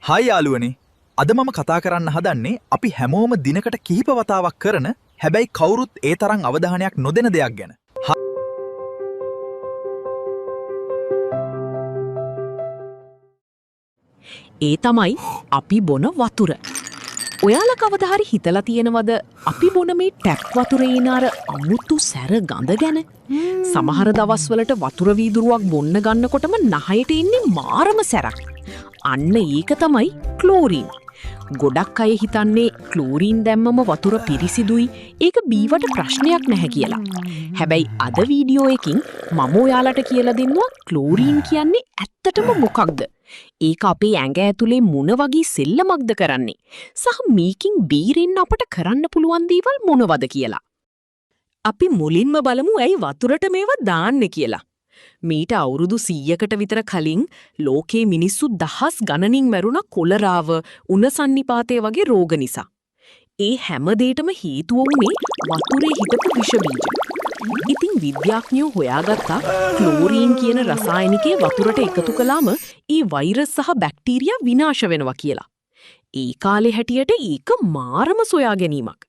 Hi යාළුවනේ. අද මම කතා කරන්න හදන්නේ අපි හැමෝම දිනකට කිහිප වතාවක් කරන හැබැයි කවුරුත් ඒ තරම් අවධානයක් නොදෙන දෙයක් ගැන. ඒ තමයි අපි බොන වතුර. ඔයාලා කවදා හරි හිතලා තියෙනවද අපි බොන මේ ටැප් වතුරේ ඉන අර අමුතු සැර ගඳ ගැන? සමහර දවස්වලට වතුර වීදුරුවක් බොන්න ගන්නකොටම නහයට එන්නේ මාරම සැරක්. අන්න ඒක තමයි ක්ලෝරින්. ගොඩක් අය හිතන්නේ ක්ලෝරින් දැම්මම වතුර පිරිසිදුයි, ඒක බීවට ප්‍රශ්නයක් නැහැ කියලා. හැබැයි අද වීඩියෝ එකකින් මම ඔයාලට කියලා දෙන්නවා ක්ලෝරින් කියන්නේ ඇත්තටම මොකක්ද? ඒක අපේ ඇඟ ඇතුලේ මොන වගේ සෙල්ලමක්ද කරන්නේ? සහ මේකින් බේරෙන්න අපට කරන්න පුළුවන් දේවල් මොනවද කියලා. අපි මුලින්ම බලමු ඇයි වතුරට මේවා දාන්නේ කියලා. මීට අවුරුදු 100කට විතර කලින් ලෝකේ මිනිස්සු දහස් ගණනින් මැරුණ කොලරාව, උණසන්නිපාතය වගේ රෝග නිසා. ඒ හැම දෙයකටම හේතුව වුණේ වතුරේ හිටපු විෂ බීජ. ඉතින් විද්‍යාඥයෝ හොයාගත්තා ක්ලෝරින් කියන රසායනිකය වතුරට එකතු කළාම ඒ වෛරස් සහ බැක්ටීරියා විනාශ වෙනවා කියලා. ඒ කාලේ හැටියට ඒක මාරම සොයා ගැනීමක්.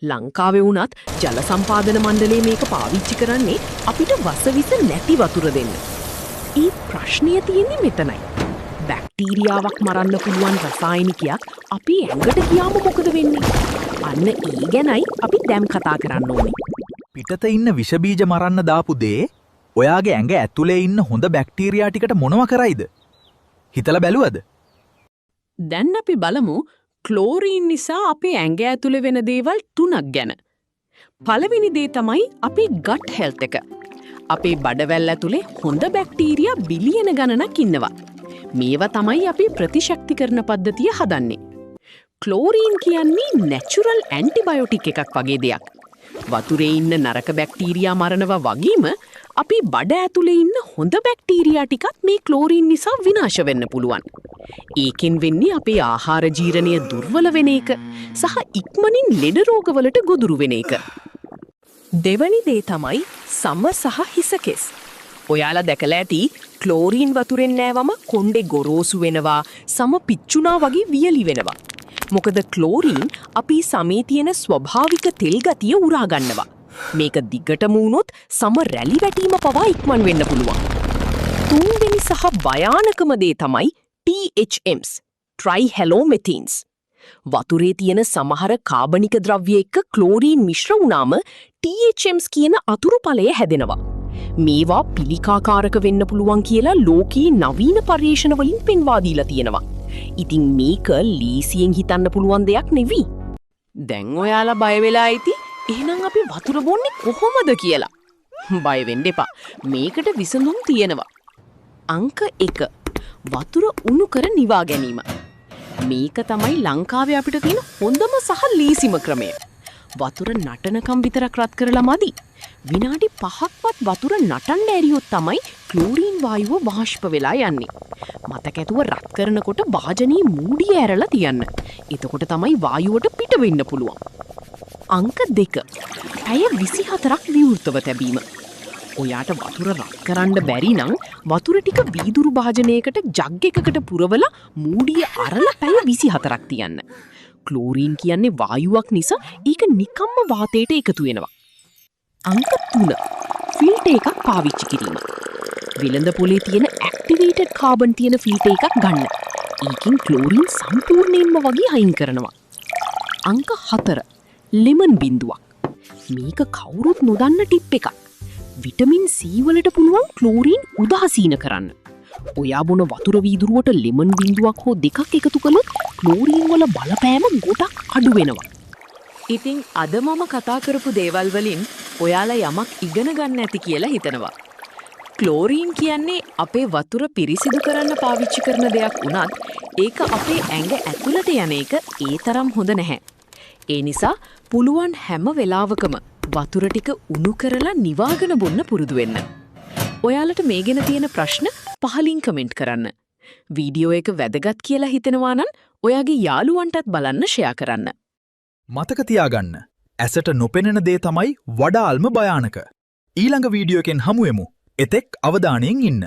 ලංකාවේ වුණත් ජල සම්පාදන මණ්ඩලය මේක පාවිච්චි කරන්නේ අපිට වසවිස නැති වතුර දෙන්න. ඒ ප්‍රශ්නය තියෙන්නේ මෙතනයි. බැක්ටීරියාවක් මරන්න පුළුවන් රසායනිකයක් අපි ඇඟට ගියාම මොකද වෙන්නේ? අන්න ඒ ගැනයි අපි දැන් කතා කරන්න ඕනේ. පිටත ඉන්න විෂ බීජ මරන්න දාපු දේ ඔයාගේ ඇඟ ඇතුලේ ඉන්න හොඳ බැක්ටීරියා ටිකට මොනව කරයිද? හිතලා බැලුවද? දැන් අපි බලමු ක්ලෝරින් නිසා අපේ ඇඟ ඇතුලේ වෙන දේවල් තුනක් ගැන. පළවෙනි දේ තමයි අපේ ගට් හෙල්ත් එක. අපේ බඩවැල් ඇතුලේ හොඳ බැක්ටීරියා බිලියන ගණනක් ඉන්නවා. මේවා තමයි අපි ප්‍රතිශක්තිකරණ පද්ධතිය හදන්නේ. ක්ලෝරින් කියන්නේ නැචරල් ඇන්ටිබයොටික් එකක් වගේ දෙයක්. වතුරේ ඉන්න නරක බැක්ටීරියා මරනවා වගේම අපි බඩ ඇතුලේ ඉන්න හොඳ බැක්ටීරියා ටිකත් මේ ක්ලෝරින් නිසා විනාශ වෙන්න පුළුවන්. ඒකෙන් වෙන්නේ අපේ ආහාර ජීර්ණය දුර්වල වෙන එක සහ ඉක්මනින් ලෙඩ රෝගවලට ගොදුරු වෙන එක. දෙවැනි දේ තමයි සම සහ හිසකෙස්. ඔයාලා දැකලා ඇති ක්ලෝරින් වතුරෙන් නෑවම කොණ්ඩේ ගොරෝසු වෙනවා, සම පිච්චුණා වගේ වියලි වෙනවා. මොකද ක්ලෝරින් අපි සමේ තියෙන ස්වභාවික තෙල් ගතිය උරා ගන්නවා. මේක දිගටම වුණොත් සම රැලි වැටීම පවා ඉක්මන් වෙන්න පුළුවන්. තුන්වෙනි සහ භයානකම දේ තමයි THMs, ට්‍රයිහැලෝමෙතින්ස්. වතුරේ තියෙන සමහර කාබනික ද්‍රව්‍ය එක්ක ක්ලෝරින් මිශ්‍ර වුණාම THMs කියන අතුරුඵලය හැදෙනවා. මේවා පිළිකාකාරක වෙන්න පුළුවන් කියලා ලෝකයේ නවීන පර්යේෂණ වලින් පෙන්වා දීලා තියෙනවා. ඉතින් මේක ලීසියෙන් හිතන්න පුළුවන් දෙයක් නෙවෙයි. දැන් ඔයාලා බය වෙලා ඇති එහෙනම් අපි වතුර බොන්නේ කොහොමද කියලා. බය වෙන්න එපා. මේකට විසඳුම් තියෙනවා. අංක 1. වතුර උණු කර නිවා ගැනීම. මේක තමයි ලංකාවේ අපිට තියෙන හොඳම සහ ලීසිම ක්‍රමය. වතුර නටනකම් විතරක් රත් කරලා මදි. විනාඩි 5ක්වත් වතුර නටන්න ඇරියොත් තමයි ක්ලෝරින් වායුව වාෂ්ප වෙලා යන්නේ. මතක ඇතුව රත් කරනකොට වාජනී මූඩිය ඇරලා තියන්න. එතකොට තමයි වායුවට පිට වෙන්න පුළුවන්. අංක 2. පැය 24ක් විවෘතව තැබීම. ඔයාට වතුර රත් කරන්න බැරි නම් වතුර ටික වීදුරු භාජනයකට ජග් එකකට පුරවලා මූඩිය අරලා පැය 24ක් තියන්න. ක්ලෝරින් කියන්නේ වායුවක් නිසා ඒක නිකම්ම වාතයට එකතු වෙනවා. අංක 3. ෆිල්ටර් එකක් පාවිච්චි කිරීම. විලඳ පොලේ තියෙන ඇක්ටිවේටඩ් කාබන් තියෙන ෆිල්ටර් එකක් ගන්න. ඒකෙන් ක්ලෝරින් සම්පූර්ණයෙන්ම වගේ අයින් කරනවා. අංක 4. ලෙමන් බින්දුවක්. මේක කවුරුත් නොදන්න ටිප් එකක්. විටමින් C වලට පුළුවන් ක්ලෝරින් උදාසීන කරන්න. ඔයා බොන වතුර වීදුරුවට ලෙමන් බින්දුවක් හෝ දෙකක් එකතු කළොත් ක්ලෝරින් වල බලපෑම ගොඩක් අඩු වෙනවා. ඉතින් අද මම කතා කරපු දේවල් වලින් ඔයාලා යමක් ඉගෙන ගන්න ඇති කියලා හිතනවා. ක්ලෝරින් කියන්නේ අපේ වතුර පිරිසිදු කරන්න පාවිච්චි කරන දෙයක් වුණත් ඒක අපේ ඇඟ ඇතුළට යන එක ඒ තරම් හොඳ නැහැ. ඒ නිසා පුළුවන් හැම වෙලාවකම වතුර ටික උණු කරලා නිවාගෙන බොන්න පුරුදු වෙන්න. ඔයාලට මේ ගැන තියෙන ප්‍රශ්න පහලින් කමෙන්ට් කරන්න. වීඩියෝ එක වැදගත් කියලා හිතෙනවා නම් ඔයාගේ යාළුවන්ටත් බලන්න ෂෙයා කරන්න. මතක තියාගන්න. ඇසට නොපෙනෙන දේ තමයි වඩාල්ම භයානක. ඊළඟ වීඩියෝ එකෙන් හමුවෙමු. එතෙක් අවධානයෙන් ඉන්න.